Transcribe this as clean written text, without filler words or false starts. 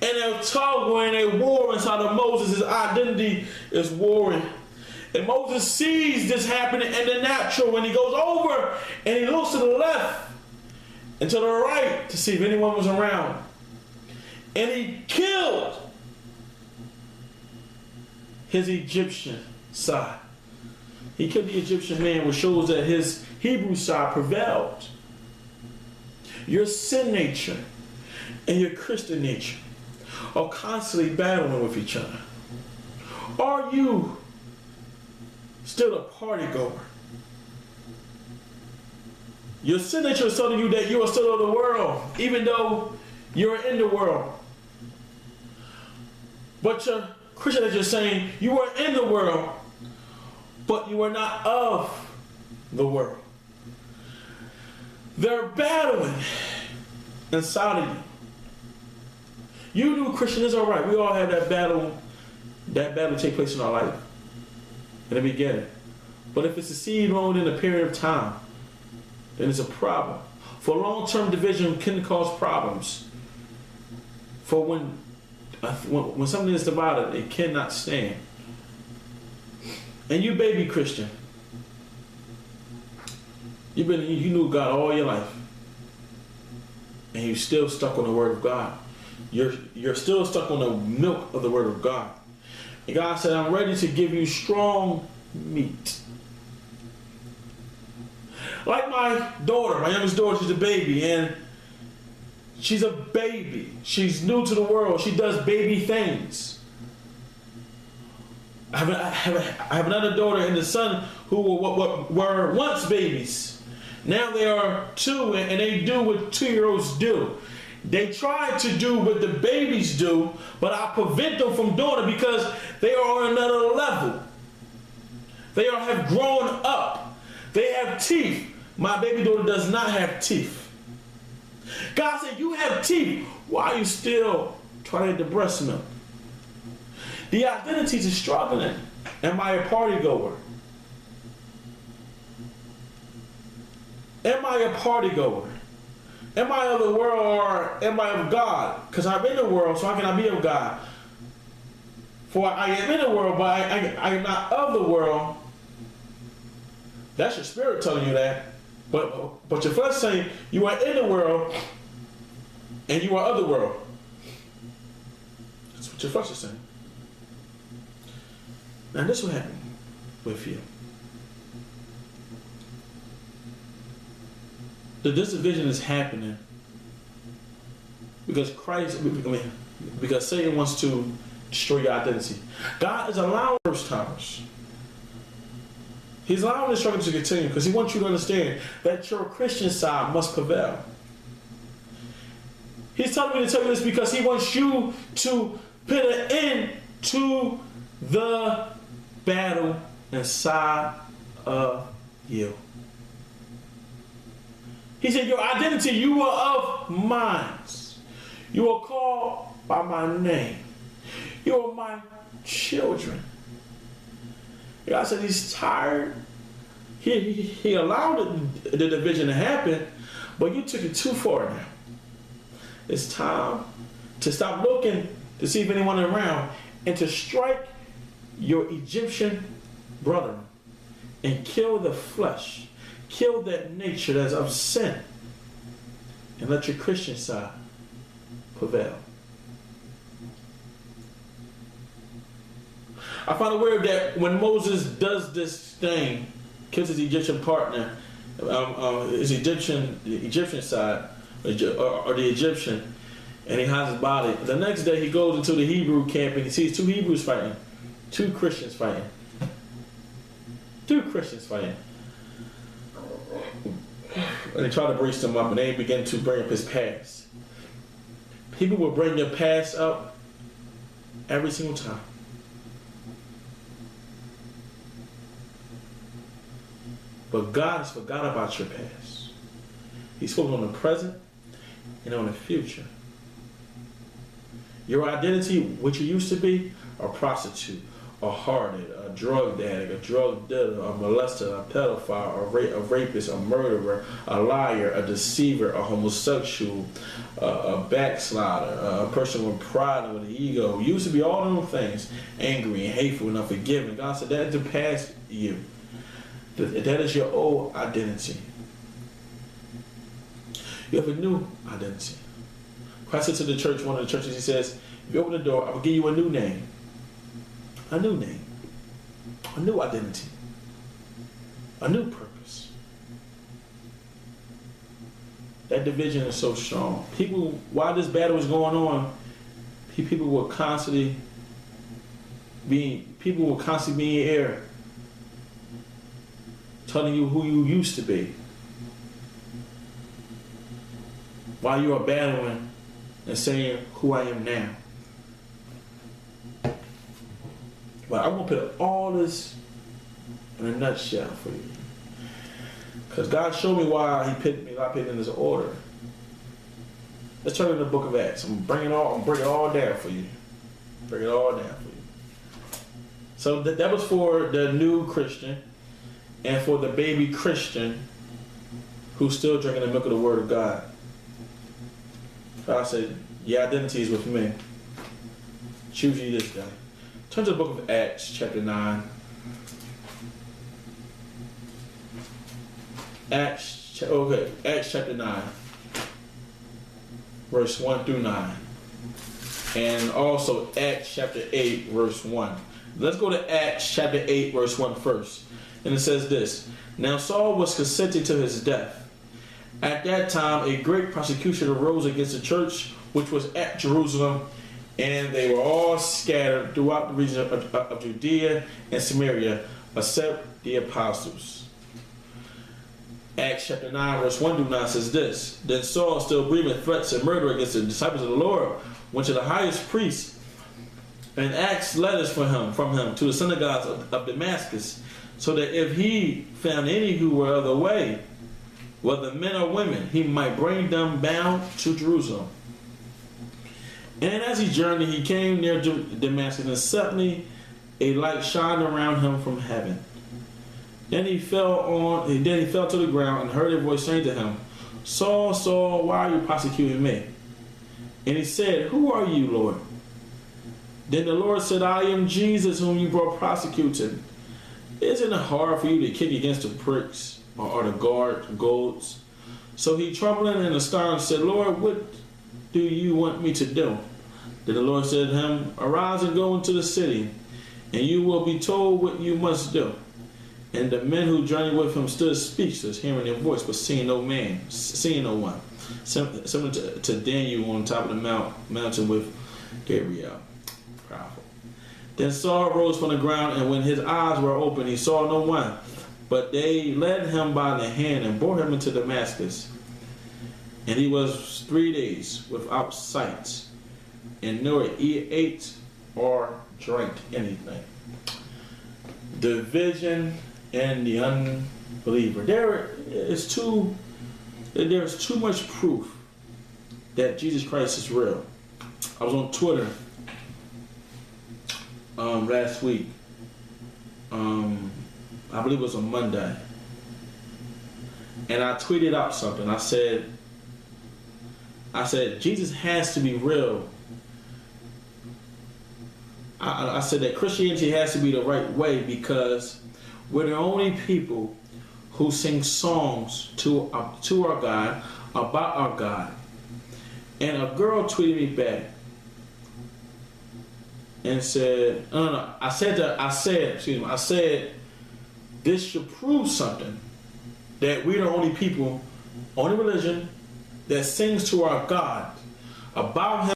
And they're tugging and they're warring inside of Moses. His identity is warring. And Moses sees this happening in the natural when he goes over and he looks to the left and to the right to see if anyone was around. And he killed his Egyptian side. He killed the Egyptian man, which shows that his Hebrew side prevailed. Your sin nature and your Christian nature are constantly battling with each other. Are you still a party goer? Your sin nature is telling you that you are still of the world, even though you're in the world. But your Christian nature is saying you are in the world, but you are not of the world. They're battling inside of you. You new Christian is all right. We all have that battle. That battle take place in our life in the beginning. But if it's a seed grown in a period of time, then it's a problem. For long-term division can cause problems. For when something is divided, it cannot stand. And you baby Christian, you knew God all your life, and you're still stuck on the Word of God. You're still stuck on the milk of the Word of God. And God said, I'm ready to give you strong meat. Like my daughter, my youngest daughter, she's a baby, and she's a baby. She's new to the world. She does baby things. I have another daughter and a son who were once babies. Now they are two, and they do what 2-year-olds do. They try to do what the babies do, but I prevent them from doing it because they are on another level. They have grown up. They have teeth. My baby daughter does not have teeth. God said, you have teeth. Why are you still trying to get the breast milk? The identities is struggling. Am I a party goer? Am I a party goer? Am I of the world or am I of God? Because I'm in the world, so how can I be of God? For I am in the world, but I am not of the world. That's your spirit telling you that. But your flesh saying you are in the world and you are of the world. That's what your flesh is saying. Now this will happen with you. This division is happening because because Satan wants to destroy your identity. God is allowing first timers. He's allowing the struggle to continue because he wants you to understand that your Christian side must prevail. He's telling me to tell you this because he wants you to put an end to the battle inside of you. He said, your identity, you are of mine. You are called by my name. You are my children. God said he's tired. He allowed the division to happen, but you took it too far now. It's time to stop looking to see if anyone is around and to strike your Egyptian brother and kill the flesh. Kill that nature that's of sin and let your Christian side prevail. I find it weird that when Moses does this thing, kills his Egyptian partner, his Egyptian side, or the Egyptian, and he hides his body. The next day he goes into the Hebrew camp and he sees 2 Hebrews fighting, 2 Christians fighting. 2 Christians fighting. And they try to brace them up and they begin to bring up his past. People will bring your past up every single time. But God has forgot about your past. He's focused on the present and on the future. Your identity, what you used to be, a prostitute, a harlot, a drug addict, a drug dealer, a molester, a pedophile, a rapist, a murderer, a liar, a deceiver, a homosexual, a backslider, a person with pride and with an ego. You used to be all those things, angry and hateful and unforgiving. God said that is the past you. That is your old identity. You have a new identity. Christ said to the church, one of the churches, he says, if you open the door, I will give you a new name. A new name. A new identity. A new purpose. That division is so strong. People, while this battle is going on, people will constantly be in your ear telling you who you used to be. While you are battling and saying who I am now. But I'm going to put all this in a nutshell for you. Because God showed me why he put me in this order. Let's turn to the book of Acts. I'm bring it all down for you. Bring it all down for you. So that was for the new Christian and for the baby Christian who's still drinking the milk of the Word of God. God said, your identity is with me. Choose you this day. Turn to the book of Acts, chapter 9. Acts chapter 9, verse 1 through 9. And also Acts chapter 8, verse 1. Let's go to Acts chapter 8, verse 1 first. And it says this. Now Saul was consenting to his death. At that time, a great persecution arose against the church, which was at Jerusalem, and they were all scattered throughout the region of Judea and Samaria, except the apostles. Acts chapter 9, verse 1 through 9 says this. Then Saul, still breathing threats and murder against the disciples of the Lord, went to the highest priest and asked letters from him to the synagogues of Damascus, so that if he found any who were of the way, whether men or women, he might bring them bound to Jerusalem. And as he journeyed, he came near Damascus, and suddenly a light shined around him from heaven. Then he fell to the ground and heard a voice saying to him, Saul, Saul, why are you persecuting me? And he said, who are you, Lord? Then the Lord said, I am Jesus, whom you brought prosecuting. Isn't it hard for you to kick against the pricks or the goads? So he, trembling and astonished, said, Lord, what do you want me to do? Then the Lord said to him, arise and go into the city, and you will be told what you must do. And the men who journeyed with him stood speechless, hearing their voice, but seeing no one. Similar to Daniel on top of the mountain with Gabriel. Powerful. Then Saul rose from the ground, and when his eyes were open, he saw no one. But they led him by the hand and bore him into Damascus. And he was 3 days without sight, and nor ate or drank anything. Division and the unbeliever. There's too much proof that Jesus Christ is real. I was on Twitter last week. I believe it was on Monday. And I tweeted out something. I said, Jesus has to be real. I said that Christianity has to be the right way because we're the only people who sing songs to our God, about our God. And a girl tweeted me back and said, I said, this should prove something, that we're the only people, only religion that sings to our God about him.